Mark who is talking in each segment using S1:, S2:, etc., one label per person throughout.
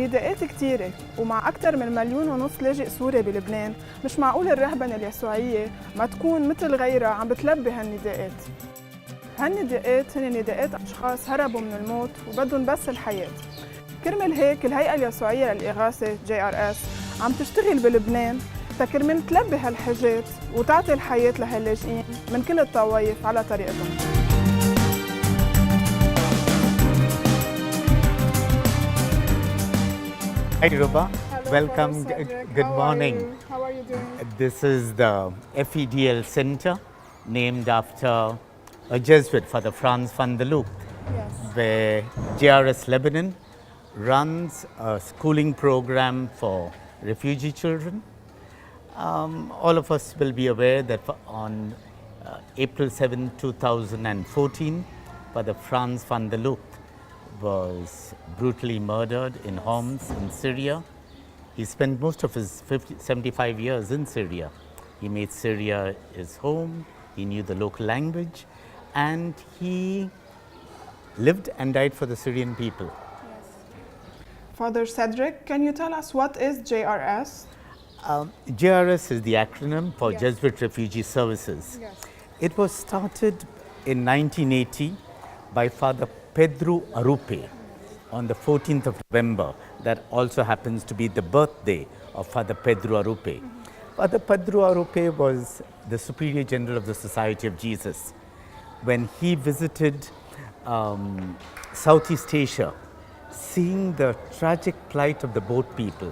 S1: النداءات كتيرة، ومع أكثر من 1.5 مليون لاجئ سوري بلبنان مش معقول الرهبنة اليسوعية ما تكون مثل غيرها عم بتلبي هالنداءات. هالنداءات هن نداءات أشخاص هربوا من الموت وبدهم بس الحياة. كرمال هيك الهيئة اليسوعية للإغاثة JRS عم تشتغل بلبنان كرمال تلبي هالحاجات وتعطي الحياة لهاللاجئين من كل الطوائف على طريقتهم.
S2: Hi Ruba,
S1: Hello,
S2: welcome,
S1: Cedric.
S2: good
S1: How
S2: morning.
S1: Are you? How are you doing?
S2: This is the FEDL Center named after a Jesuit, Father Franz van der Lugt,
S1: Yes.
S2: where JRS Lebanon runs a schooling program for refugee children. All of us will be aware that on April 7, 2014, Father Franz van der Lugt was brutally murdered in Homs in Syria. He spent most of his 75 years in Syria. He made Syria his home, he knew the local language, and he lived and died for the Syrian people.
S1: Yes. Father Cedric, can you tell us what is JRS?
S2: JRS is the acronym for
S1: Yes.
S2: Jesuit Refugee Services.
S1: Yes.
S2: It was started in 1980 by Father Pedro Arupe on the 14th of November. That also happens to be the birthday of Father Pedro Arupe. Father Pedro Arupe was the Superior General of the Society of Jesus. When he visited Southeast Asia, seeing the tragic plight of the boat people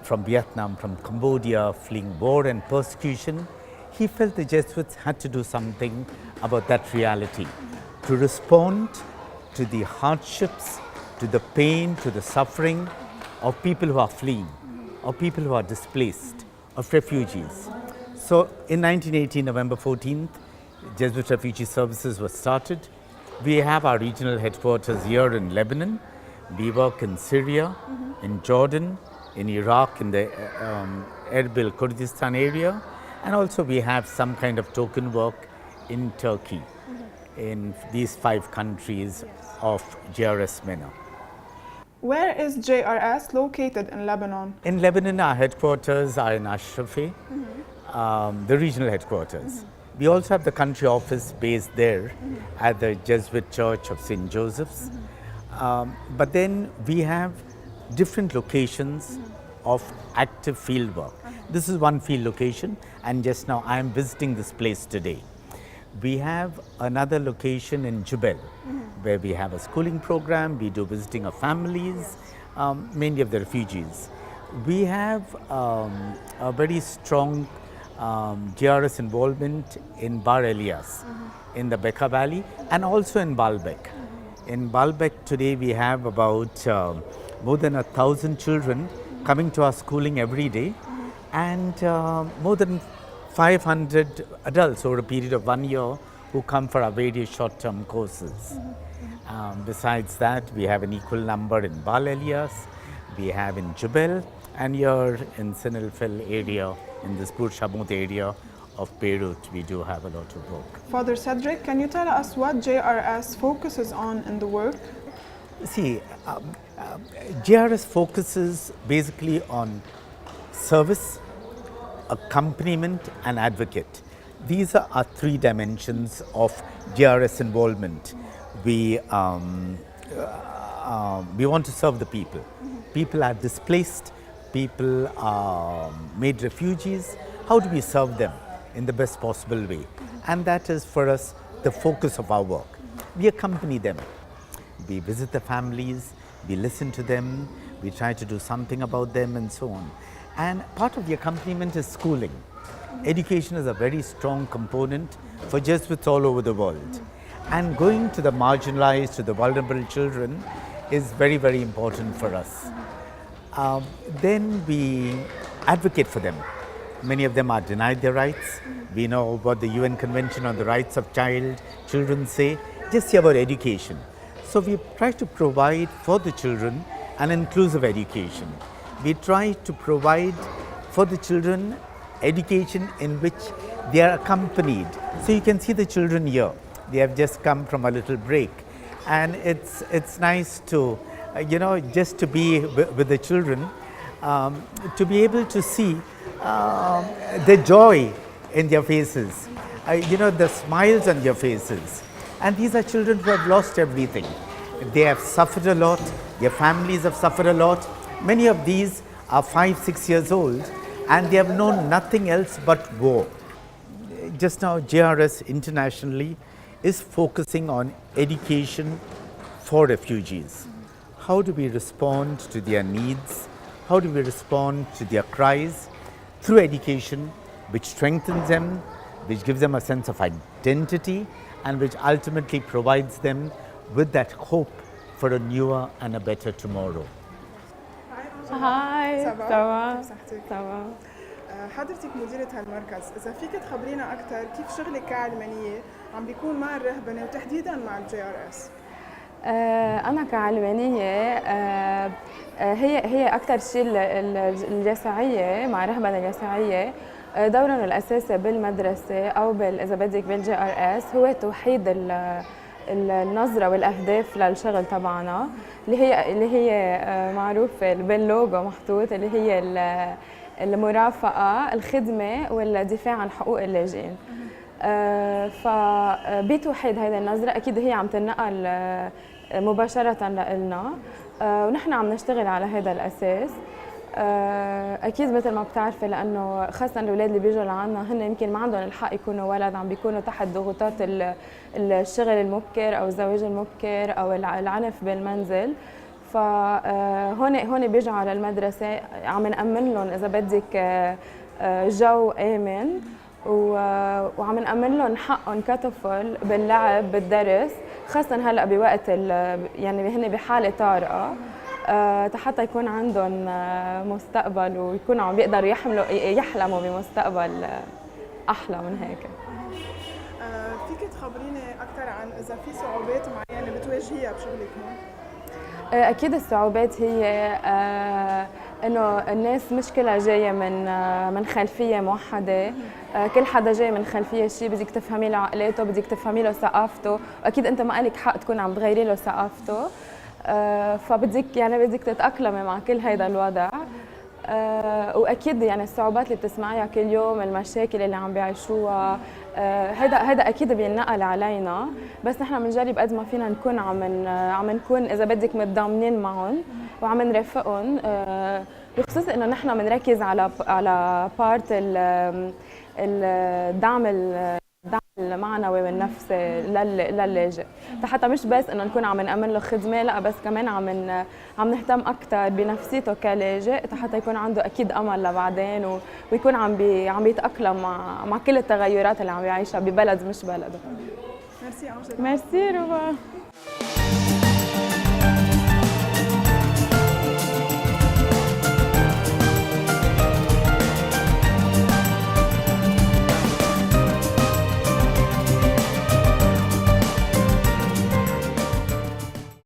S2: from Vietnam, from Cambodia, fleeing war and persecution, he felt the Jesuits had to do something about that reality, to respond to the hardships, to the pain, to the suffering of people who are fleeing, of people who are displaced, of refugees. So in 1918, November 14th, Jesuit Refugee Services was started. We have our regional headquarters here in Lebanon. We work in Syria, in Jordan, in Iraq, in the Erbil, Kurdistan area, and also we have some kind of token work in Turkey, in these 5 countries of JRS MENA.
S1: Where is JRS located in Lebanon?
S2: In Lebanon, our headquarters are in Ashrafi, the regional headquarters. We also have the country office based there at the Jesuit Church of St. Joseph's. But then we have different locations of active field work. This is one field location, and just now I am visiting this place today. We have another location in Jubel, where we have a schooling program. We do visiting of families, mainly of the refugees. We have a very strong JRS involvement in Bar Elias, in the Bekaa Valley, and also in Baalbek. In Baalbek today we have about more than 1,000 children coming to our schooling every day, and more than 500 adults over a period of 1 year who come for our various short-term courses. Besides that, we have an equal number in Bal Elias, we have in Jubel, and here in Sinilfil area, in this Pur Shamut area of Beirut, we do have a lot of work.
S1: Father Cedric, can you tell us what JRS focuses on in the work?
S2: See, JRS focuses basically on service, accompaniment, and advocate. These are our 3 dimensions of JRS involvement. We want to serve the people. People are displaced, people are made refugees. How do we serve them in the best possible way? And that is for us the focus of our work. We accompany them. We visit the families, we listen to them, we try to do something about them, and so on. And part of the accompaniment is schooling. Education is a very strong component for Jesuits all over the world. And going to the marginalized, to the vulnerable children is very, very important for us. Then we advocate for them. Many of them are denied their rights. We know what the UN Convention on the Rights of Children say, just about education. So we try to provide for the children an inclusive education. We try to provide for the children education in which they are accompanied. So you can see the children here. They have just come from a little break. And it's nice to just to be with the children, to be able to see the joy in their faces, the smiles on their faces. And these are children who have lost everything. They have suffered a lot, their families have suffered a lot. Many of these are 5-6 years old and they have known nothing else but war. Just now, JRS internationally is focusing on education for refugees. How do we respond to their needs? How do we respond to their cries? Through education, which strengthens them, which gives them a sense of identity, and which ultimately provides them with that hope for a newer and a better tomorrow.
S3: هاي سوا سوا.
S1: حضرتك مديرة هالمركز، إذا فيك تخبرينا أكثر كيف شغلك كعلمانية عم بيكون مع الرهبنة وتحديداً مع الJRS؟
S3: أنا كعلمانية هي أكثر شيء اليساعية مع الرهبنة اليساعية دورهم الأساسي بالمدرسة أو إذا بدك بالJRS هو توحيد النظرة والأهداف للشغل تبعنا اللي هي معروفة باللوجو محطوط اللي هي المرافقة، الخدمة والدفاع عن حقوق اللاجئين. فبتوحيد هذه النظرة أكيد هي عم تنقل مباشرة لنا ونحن عم نشتغل على هذا الأساس. أكيد مثل ما بتعرفي لأنه خاصة الأولاد اللي بيجوا لعنا هن يمكن ما عندهم الحق يكونوا ولد، عم بيكونوا تحت ضغوطات الشغل المبكر أو الزواج المبكر أو العنف بالمنزل. فهون بيجوا على المدرسة عم نأمن لهم إذا بدك جو آمن وعم نأمن لهم حقهم كطفل باللعب بالدرس، خاصة هلا بوقت يعني هن بحالة طارئة حتى يكون عندهم مستقبل ويكونوا عم بيقدروا يحلموا بمستقبل أحلى من هيك.
S1: فيك تخبريني أكثر عن إذا في صعوبات معينة بتواجهيها بشغلك هون؟
S3: أكيد الصعوبات هي إنه الناس مش كلها جاية من خلفية موحدة، كل حدا جاي من خلفية شيء بدك تفهمي له عقلاته، بدك تفهمي له ثقافته، وأكيد أنت ما لك حق تكون عم تغيري له ثقافته، فبدك بدك تتأقلمي مع كل هيدا الوضع. واكيد الصعوبات اللي بتسمعيها كل يوم، المشاكل اللي عم بيعيشوها، هذا اكيد بينقل علينا، بس نحن بنجرب قد ما فينا نكون عم نكون اذا بدك متضامنين معهم وعم نرافقهم، بخصوص انه نحن بنركز على بارت الدعم المعنوي والنفسي للاجئ، حتى مش بس انه نكون عم نأمن له خدمه، لا بس كمان عم نهتم اكثر بنفسيته كلاجئ حتى يكون عنده اكيد امل لبعدين ويكون عم بيتأقلم مع كل التغيرات اللي عم يعيشها ببلد مش بلده.
S1: ميرسي أنجلا.
S3: ميرسي روبا.